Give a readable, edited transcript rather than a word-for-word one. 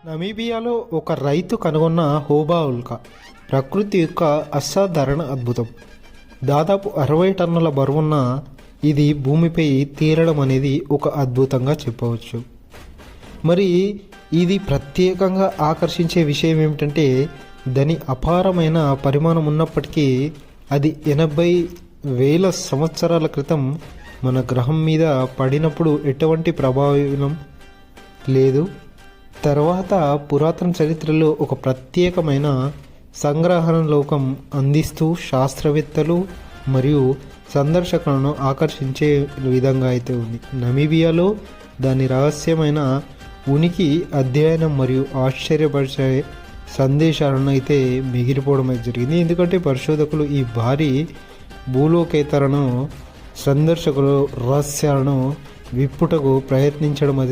నమీబియాలో ఒక రైతు కనుగొన్న హోబా ఉల్కా ప్రకృతి యొక్క అసాధారణ అద్భుతం. దాదాపు 60 టన్నుల బరువున్న ఇది భూమిపై తేలడం అనేది ఒక అద్భుతంగా చెప్పవచ్చు. మరి ఇది ప్రత్యేకంగా ఆకర్షించే విషయం ఏమిటంటే దాని అపారమైన పరిమాణం ఉన్నప్పటికీ అది 80,000 సంవత్సరాల క్రితం మన గ్రహం మీద పడినప్పుడు ఎటువంటి ప్రభావం లేదు. తర్వాత పురాతన చరిత్రలో ఒక ప్రత్యేకమైన సంగ్రహణ లోకం అందిస్తూ శాస్త్రవేత్తలు మరియు సందర్శకులను ఆకర్షించే విధంగా అయితే ఉంది. నమీబియాలో దాని రహస్యమైన ఉనికి అధ్యయనం మరియు ఆశ్చర్యపరిచే సందేశాలను అయితే మిగిలిపోవడం అయితే జరిగింది. ఎందుకంటే పరిశోధకులు ఈ భారీ భూలోకేతరను సందర్శకులు రహస్యాలను విప్పుటకు ప్రయత్నించడం అది